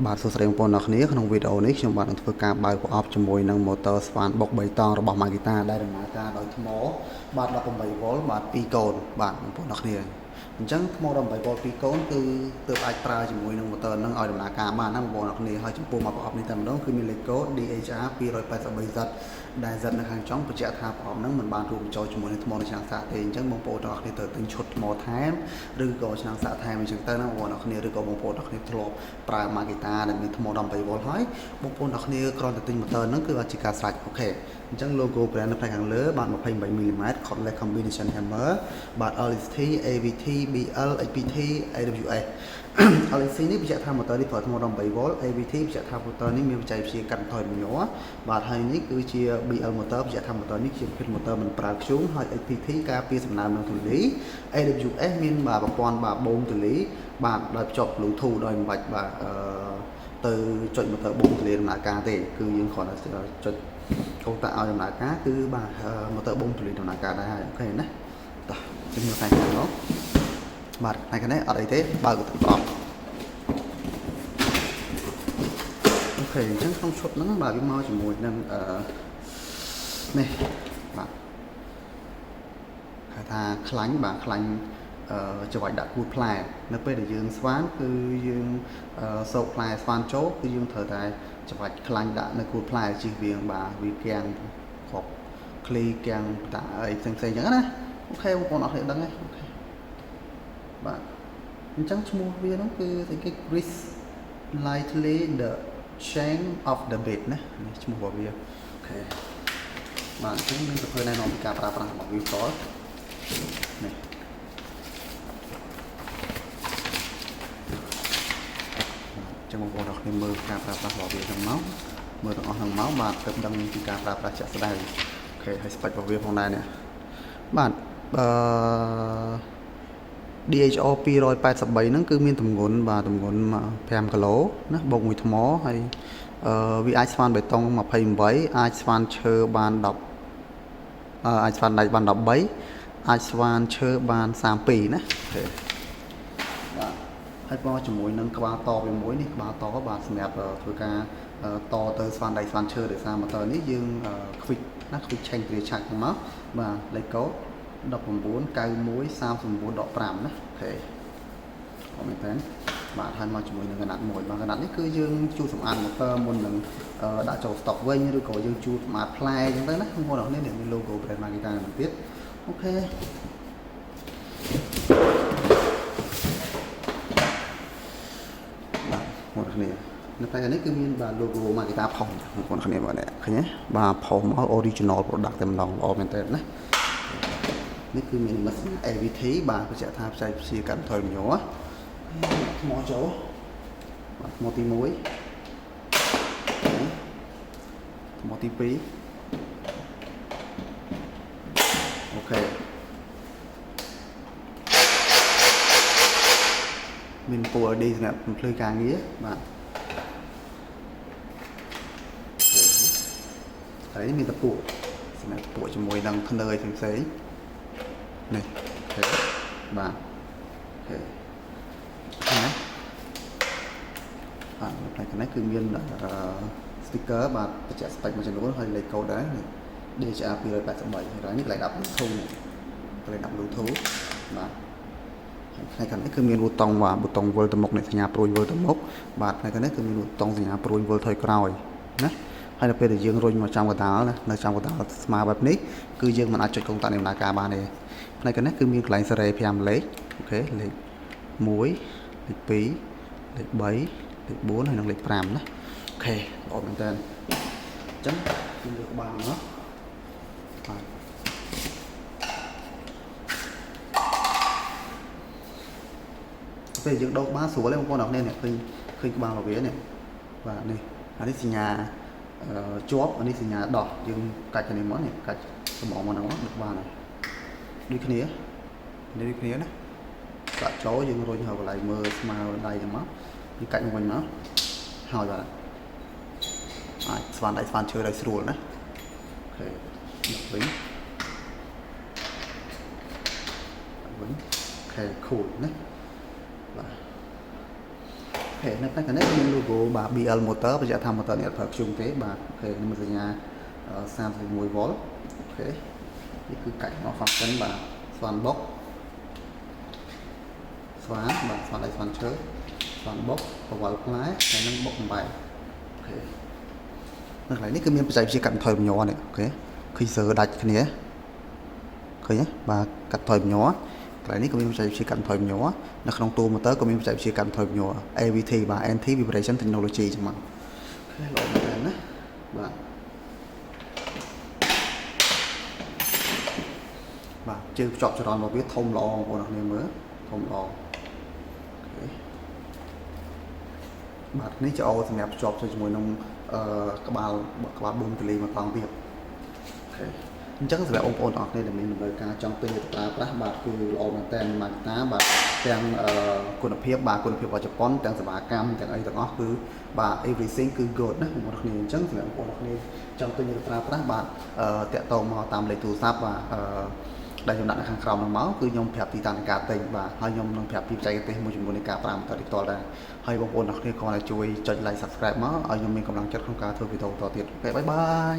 បាទសួស្តីបងប្អូនអ្នកគ្នាក្នុងវីដេអូនេះខ្ញុំបាទនឹងធ្វើការបើកប្រអប់ជាមួយនឹង motor ស្វានបុក3តង់របស់ Makita ដែលដំណើរការដោយថ្មបាទ 18V បាទ2កូនបាទបងប្អូនអ្នកគ្នាអញ្ចឹងថ្ម 18V 2កូនគឺទើបអាចប្រើជាមួយនឹង motor នឹងឲ្យដំណើរការបានណាបងប្អូនអ្នកគ្នាហើយចំពោះមកប្រអប់នេះតែម្ដងគឺមានលេខកូដ DHR283Z ដែល Z នៅខាងចុងបញ្ជាក់ថាប្រអប់នឹងមិនបានរួមបញ្ចូលជាមួយនឹងថ្មនៅឆ្នាំងសាកទេអញ្ចឹងបងប្អូនអ្នកគ្នាត្រូវទិញឈុតថ្មថែមឬក៏ឆ្នាំងសាកថែមអញ្ចឹងទៅណាបងប្អូនអ្នកគ្នាឬក៏បងប្អូនអ្នកគ្នាធ្លាប់ប្រើ Makita ដែលមានថ្ម 18V ហើយបងប្អូនអ្នកគ្នាគ្រាន់តែទិញ motor ហ្នឹងគឺអាចជាការស្រេចអូខេអញ្ចឹង logo brand នៅផ្នែកខាងលើបាទ 28mm cordless combination hammer បាទ LST AVT BL HPT AWS LST នេះបញ្ជាក់ថា motor នេះប្រើថ្ម 18V AVT បញ្ជាក់ថា motor នេះមានបច្ចេកវិទ្យាកាត់បន្ថយរំញ័របាទហើយនេះគឺជា BL motor បញ្ជាក់ថា motor នេះជាប្រភេទ motor មិនប្រើធ្យូងហើយ HPT ការពារសំណើមនឹងធូលី AWS មានបាទប្រព័ន្ធបាទបូមធូលីបាទដោយភ្ជាប់ Bluetooth ដោយមិនបាច់បាទទៅចុច motor បូមធូលីដំណើរការទេគឺយើងគ្រាន់តែចុចកុងតាក់ឲ្យដំណើរការគឺបាទ motor បូមធូលីដំណើរការដែរហើយអូខេណាតោះជិះមើលផ្នែកខាងនោះបាទផ្នែកខាងនេះអត់អីទេបើកទៅប្រអប់អូខេអញ្ចឹងក្នុងឈុតហ្នឹងបាទវាមកជាមួយនឹងនេះបាទហៅថាខ្លាញ់បាទខ្លាញ់ច្របាច់ដាក់គូតផ្លែនៅពេលដែលយើងស្វានគឺយើងសោកផ្លែស្វានចូលគឺយើងត្រូវតែច្របាច់ខ្លាញ់ដាក់នៅគូតផ្លែជិះវាងបាទវាគាំងគ្រាប់ឃ្លីគាំងតាអីផ្សេងៗអញ្ចឹងណាអូខេបងប្អូនអត់ទេដឹងទេអូខេបាទអញ្ចឹងឈ្មោះវាហ្នឹងគឺស្អីគេ Grease lightly the shank of the bed ណានេះឈ្មោះរបស់វាអូខេបាទអញ្ចឹងមានប្រភេទណែនាំពីការប្រើប្រាស់របស់វាផ្ទាល់នេះចឹងបងប្អូនអ្នកគ្នាមើលការប្រើប្រាស់របស់វាហ្នឹងមកមើលទាំងអស់ហ្នឹងមកបាទទើបដឹងពីការប្រើប្រាស់ជាក់ស្ដែងអូខេហើយស្ពេចរបស់វាផងដែរនេះបាទDHR283 ហ្នឹងគឺមានទម្ងន់បាទទម្ងន់5គីឡូណាបូកមួយថ្មហើយវាអាចស្វានបេតុង28អាចស្វានឈើបាន10អាចស្វានដែកបាន13អាចស្វានឈើបាន32ណាអូខេបាទហើយក៏ជាមួយនឹងក្បាលតវាមួយនេះក្បាលតបាទសម្រាប់ធ្វើការតទៅស្វានដែកស្វានឈើដោយសារ motor នេះយើងខ្វិចណាខ្វិចឆេងគ្រាឆាច់ហ្នឹងមកបាទលេខកូដ199139.5ណាអូខេអរមែនតើបាទហើយមកជាមួយនឹងកណាត់មួយបាទកណាត់នេះគឺយើងជួសសម្អាត motor មុននឹងដាក់ចូល stock វិញឬក៏យើងជួសសម្អាតផ្លែអញ្ចឹងទៅណាបងប្អូនអ្នកនេះមាន logo brand Makita នឹងទៀតអូខេបាទបងប្អូនគ្នានៅផ្នែកនេះគឺមានបាទ logo Makita ផុសបងប្អូនគ្នាបាទឃើញទេបាទផុសមក original product តែម្ដងល្អមែនតើណានេះគឺមានម៉ាស៊ីន AVT បាទបញ្ជាក់ថាបច្ចេកវិទ្យាកាត់បន្ថយរំញ័រថ្មចូលបាទថ្មទី1ថ្មទី2អូខេមានពូ LED សម្រាប់បំភ្លឺការងារបាទហើយមានតពួសម្រាប់ពួកជាមួយនឹងធ្នើរផ្សេងនេះអូខេបាទអូខេណាបាទនៅផ្នែកនេះគឺមានsticker បាទបញ្ជាក់ spec មួយចំនួនហើយលេខកូដដែរនេះ DHR283 ហើយនេះកន្លែងដាក់ Bluetooth នេះកន្លែងដាក់ Bluetooth បាទផ្នែកខាងនេះគឺមានប៊ូតុងបាទប៊ូតុងវិលទៅមុខនេះសញ្ញាព្រួយវិលទៅមុខបាទផ្នែកខាងនេះគឺមានប៊ូតុងសញ្ញាព្រួយវិលថយក្រោយណាហើយនៅពេលដែលយើងរុញមកចំកណ្ដាលណានៅចំកណ្ដាលស្មើបែបនេះគឺយើងមិនអាចចុចកុងតាក់នៃដំណើរការបានទេផ្នែកខាងនេះគឺមានកន្លែងសេរី5លេខអូខេលេខ1លេខ2លេខ3លេខ4ហើយនិងលេខ5ណាអូខេល្អមែនតើអញ្ចឹងយើងលើកបានមកបាទពេលយើងដោកបានស្រួលទេបងប្អូនអ្នកនេះឃើញក្បាលរបស់វានេះបាទនេះអានេះសញ្ញាជាប់អានេះសញ្ញាដោះយើងកាច់គ្នាមកនេះកាច់សម្បងមកហ្នឹងមកបានហើយដូចគ្នានេះដូចគ្នាណាដាក់ចូលយើងរុញហើយកន្លែងមើលស្មើដៃហ្នឹងមកយើងកាច់មកវិញមកហើយបាទអាចស្វានដៃស្វានឈើឲ្យស្រួលណាអូខេវិញអូខេ cool ណាបាទ អូខេនៅខាងនេះមាន logo បាទ BL motor បញ្ជាក់ថា motor នេះអត់ប្រើខ្ជុំទេបាទអូខេនេះមានសញ្ញា31 V អូខេនេះគឺកាច់របស់ function បាទស្វានបុកស្វានបាទស្វានដៃស្វានឈើស្វានបុកបវលផ្លែហើយនឹងបុកបំបែកអូខេនៅកន្លែងនេះគឺមានបច្ចេកវិទ្យាកាត់បន្ថយរំញ័រនេះអូខេឃើញសើដាច់គ្នាឃើញទេបាទកាត់បន្ថយរំញ័រកន្លែងនេះក៏មានបច្ចេកវិទ្យាកាត់បន្ថយរំញ័រនៅក្នុងទូ motor ក៏មានបច្ចេកវិទ្យាកាត់បន្ថយរំញ័រ AVT បាទ anti vibration technology ចឹងមកអូខេល្អមែនតើណាបាទជើងភ្ជាប់ចរន្តរបស់វាធំល្អបងប្អូនអ្នកគ្នាមើលធំល្អអូខេបាទនេះចោលសម្រាប់ភ្ជាប់ជាមួយនឹងក្បាលប៊ូមទលីមកតង់ទៀតអូខេអញ្ចឹងសម្រាប់បងប្អូនទាំងអស់គ្នាដែលមានតម្រូវការចង់ទិញទៅប្រើប្រាស់បាទគឺល្អមែនតើMakitaបាទទាំងគុណភាពបាទគុណភាពរបស់ជប៉ុនទាំងសេវាកម្មទាំងអីទាំងអស់គឺបាទ everything គឺ good ណាបងប្អូនគ្នាអញ្ចឹងសម្រាប់បងប្អូនគ្នាចង់ទិញទៅប្រើប្រាស់បាទតាក់ទងមកតាមលេខទូរស័ព្ទបាទដែលខ្ញុំដាក់នៅខាងក្រោមនោះមកគឺខ្ញុំប្រាប់ទីតាំងនៃការទិញបាទហើយខ្ញុំនឹងប្រាប់ពីបច្ចេកទេសមួយចំនួននៃការប្រើម៉ូទ័រនេះផ្ទាល់ដែរហើយបងប្អូនទាំងអស់គ្នាគ្រាន់តែជួយចុច like subscribe មកឲ្យខ្ញុំមានកម្លាំងចិត្តក្នុងការធ្វើវីដេអូបន្តទៀតអូខេបាយបាយ